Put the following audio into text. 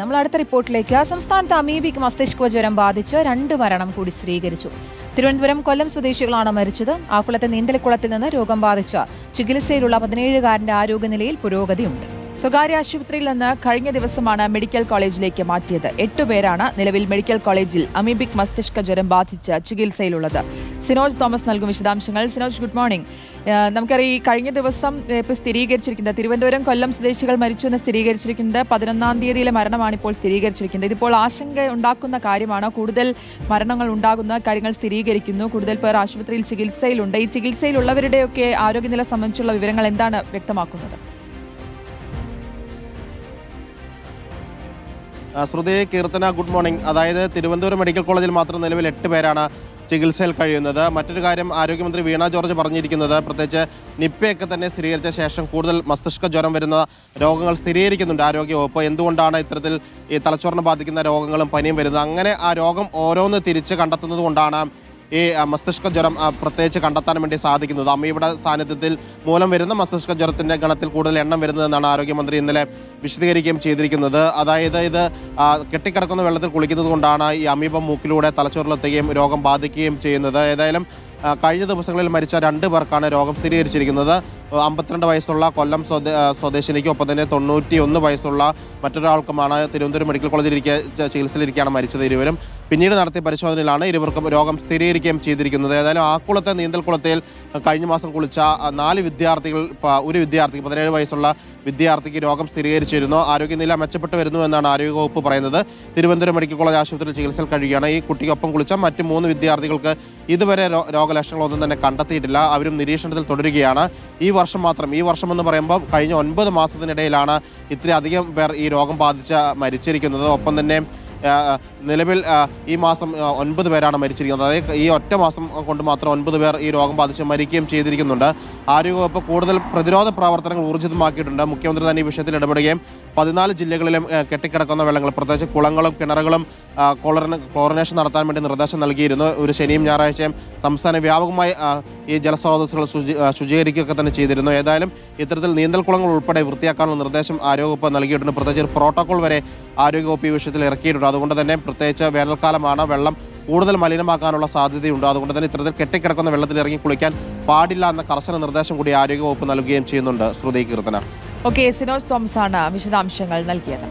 നമ്മൾ അടുത്ത റിപ്പോർട്ടിലേക്ക്. സംസ്ഥാനത്ത് അമീബിക് മസ്തിഷ്ക ജ്വരം ബാധിച്ച് 2 മരണം കൂടി സ്ഥിരീകരിച്ചു. തിരുവനന്തപുരം, കൊല്ലം സ്വദേശികളാണ് മരിച്ചത്. ആക്കുളത്തെ നീന്തലക്കുളത്തിൽ നിന്ന് രോഗം ബാധിച്ച ചികിത്സയിലുള്ള 17-കാരന്റെ ആരോഗ്യനിലയിൽ പുരോഗതിയുണ്ട്. സ്വകാര്യ ആശുപത്രിയിൽ നിന്ന് കഴിഞ്ഞ ദിവസമാണ് മെഡിക്കൽ കോളേജിലേക്ക് മാറ്റിയത്. 8 പേരാണ് നിലവിൽ മെഡിക്കൽ കോളേജിൽ അമീബിക് മസ്തിഷ്ക ജ്വരം ബാധിച്ച് ചികിത്സയിലുള്ളത്. സിനോജ് തോമസ് നൽകും വിശദാംശങ്ങൾ. Sinoj, good morning. നമുക്കറിയാം, ഈ കഴിഞ്ഞ ദിവസം ഇപ്പോൾ സ്ഥിരീകരിച്ചിരിക്കുന്നത് തിരുവനന്തപുരം, കൊല്ലം സ്വദേശികൾ മരിച്ചു എന്ന് സ്ഥിരീകരിച്ചിരിക്കുന്നത് 11-ാം തീയതിയിലെ മരണമാണ് ഇപ്പോൾ സ്ഥിരീകരിച്ചിരിക്കുന്നത്. ഇതിപ്പോൾ ആശങ്ക ഉണ്ടാക്കുന്ന കാര്യമാണ്. കൂടുതൽ മരണങ്ങൾ ഉണ്ടാകുന്ന കാര്യങ്ങൾ സ്ഥിരീകരിക്കുന്നു. കൂടുതൽ പേർ ആശുപത്രിയിൽ ചികിത്സയിലുണ്ട്. ഈ ചികിത്സയിലുള്ളവരുടെയൊക്കെ ആരോഗ്യനില സംബന്ധിച്ചുള്ള വിവരങ്ങൾ എന്താണ് വ്യക്തമാക്കുന്നത്? ശ്രുതി, കീർത്തന, ഗുഡ് മോർണിംഗ്. അതായത് തിരുവനന്തപുരം മെഡിക്കൽ കോളേജിൽ മാത്രം നിലവിൽ 8 പേരാണ് ചികിത്സയിൽ കഴിയുന്നത്. മറ്റൊരു കാര്യം ആരോഗ്യമന്ത്രി വീണ ജോർജ് പറഞ്ഞിരിക്കുന്നത്, പ്രത്യേകിച്ച് നിപ്പയൊക്കെ തന്നെ സ്ഥിരീകരിച്ച ശേഷം കൂടുതൽ മസ്തിഷ്ക ജ്വരം വരുന്ന രോഗങ്ങൾ സ്ഥിരീകരിക്കുന്നുണ്ട് ആരോഗ്യവകുപ്പ്. എന്തുകൊണ്ടാണ് ഇത്തരത്തിൽ ഈ തലച്ചോറിനെ ബാധിക്കുന്ന രോഗങ്ങളും പനിയും വരുന്നത്? അങ്ങനെ ആ രോഗം ഓരോന്ന് തിരിച്ച് കണ്ടെത്തുന്നത് കൊണ്ടാണ് ഈ മസ്തിഷ്ക ജ്വരം പ്രത്യേകിച്ച് കണ്ടെത്താൻ വേണ്ടി സാധിക്കുന്നത്. അമ്മയുടെ സാന്നിധ്യത്തിൽ മൂലം വരുന്ന മസ്തിഷ്ക ജ്വരത്തിന്റെ ഗണത്തിൽ കൂടുതൽ എണ്ണം വരുന്നതെന്നാണ് ആരോഗ്യമന്ത്രി ഇന്നലെ വിശദീകരിക്കുകയും ചെയ്തിരിക്കുന്നത്. അതായത് ഇത് കെട്ടിക്കിടക്കുന്ന വെള്ളത്തിൽ കുളിക്കുന്നത് കൊണ്ടാണ് ഈ അമീബ മൂക്കിലൂടെ തലച്ചോറിലെത്തുകയും രോഗം ബാധിക്കുകയും ചെയ്യുന്നത്. ഏതായാലും കഴിഞ്ഞ ദിവസങ്ങളിൽ മരിച്ച 2 പേർക്കാണ് രോഗം സ്ഥിരീകരിച്ചിരിക്കുന്നത്. 52 വയസ്സുള്ള കൊല്ലം സ്വദേശിനിക്കും ഒപ്പം തന്നെ 91 വയസ്സുള്ള മറ്റൊരാൾക്കുമാണ് തിരുവനന്തപുരം മെഡിക്കൽ കോളേജിൽ ചികിത്സയിലിരിക്കുകയാണ് മരിച്ചത്. ഇരുവരും പിന്നീട് നടത്തിയ പരിശോധനയിലാണ് ഇരുവർക്കും രോഗം സ്ഥിരീകരിക്കുകയും ചെയ്തിരിക്കുന്നത്. ഏതായാലും ആക്കുളത്തെ നീന്തൽക്കുളത്തിൽ കഴിഞ്ഞ മാസം കുളിച്ച 4 വിദ്യാർത്ഥികൾ, ഒരു വിദ്യാർത്ഥിക്ക് 17 വയസ്സുള്ള വിദ്യാർത്ഥിക്ക് രോഗം സ്ഥിരീകരിച്ചിരുന്നു. ആരോഗ്യനില മെച്ചപ്പെട്ടു വരുന്നു എന്നാണ് ആരോഗ്യവകുപ്പ് പറയുന്നത്. തിരുവനന്തപുരം മെഡിക്കൽ കോളേജ് ആശുപത്രിയിൽ ചികിത്സയിൽ കഴിയുകയാണ്. ഈ കുട്ടിക്കൊപ്പം കുളിച്ച മറ്റ് 3 വിദ്യാർത്ഥികൾക്ക് ഇതുവരെ രോഗലക്ഷണങ്ങളൊന്നും തന്നെ കണ്ടെത്തിയിട്ടില്ല. അവരും നിരീക്ഷണത്തിൽ തുടരുകയാണ്. ഈ വർഷം എന്ന് പറയുമ്പോൾ കഴിഞ്ഞ 9 മാസത്തിനിടയിലാണ് ഇത്രയധികം പേർ ഈ രോഗം ബാധിച്ച് മരിച്ചിരിക്കുന്നത്. ഒപ്പം തന്നെ നിലവിൽ ഈ മാസം 9 പേരാണ് മരിച്ചിരിക്കുന്നത്. അതായത് ഈ ഒറ്റ മാസം കൊണ്ട് മാത്രം 9 പേർ ഈ രോഗം ബാധിച്ച് മരിക്കുകയും ചെയ്തിരിക്കുന്നുണ്ട്. ആരോഗ്യവകുപ്പ് കൂടുതൽ പ്രതിരോധ പ്രവർത്തനങ്ങൾ ഊർജിതമാക്കിയിട്ടുണ്ട്. മുഖ്യമന്ത്രി തന്നെ ഈ വിഷയത്തിൽ ഇടപെടുകയും 14 ജില്ലകളിലും കെട്ടിക്കിടക്കുന്ന വെള്ളങ്ങൾ, പ്രത്യേകിച്ച് കുളങ്ങളും കിണറുകളും ക്ലോറിനേഷൻ നടത്താൻ വേണ്ടി നിർദ്ദേശം നൽകിയിരുന്നു. ഒരു ശനിയും ഞായറാഴ്ചയും സംസ്ഥാന വ്യാപകമായി ഈ ജലസ്രോതസ്സുകൾ ശുചീകരിക്കുകയൊക്കെ തന്നെ ചെയ്തിരുന്നു. ഏതായാലും ഇത്തരത്തിൽ നീന്തൽക്കുളങ്ങൾ ഉൾപ്പെടെ വൃത്തിയാക്കാനുള്ള നിർദ്ദേശം ആരോഗ്യവകുപ്പ് നൽകിയിട്ടുണ്ട്. പ്രത്യേകിച്ച് ഒരു പ്രോട്ടോകോൾ വരെ ആരോഗ്യവകുപ്പ് ഈ വിഷയത്തിൽ ഇറക്കിയിട്ടുണ്ട്. അതുകൊണ്ട് തന്നെ പ്രത്യേകിച്ച് വേനൽക്കാലമാണ്, വെള്ളം കൂടുതൽ മലിനമാക്കാനുള്ള സാധ്യതയുണ്ട്. അതുകൊണ്ട് തന്നെ ഇത്തരത്തിൽ കെട്ടിക്കിടക്കുന്ന വെള്ളത്തിൽ ഇറങ്ങി കുളിക്കാൻ പാടില്ല എന്ന കർശന നിർദ്ദേശം കൂടി ആരോഗ്യവകുപ്പ് നൽകുകയും ചെയ്യുന്നുണ്ട്. ശ്രുതി, കീർത്തന. ഓക്കെ, സിനോജ് തോമസ് ആണ് വിശദാംശങ്ങൾ നൽകിയത്.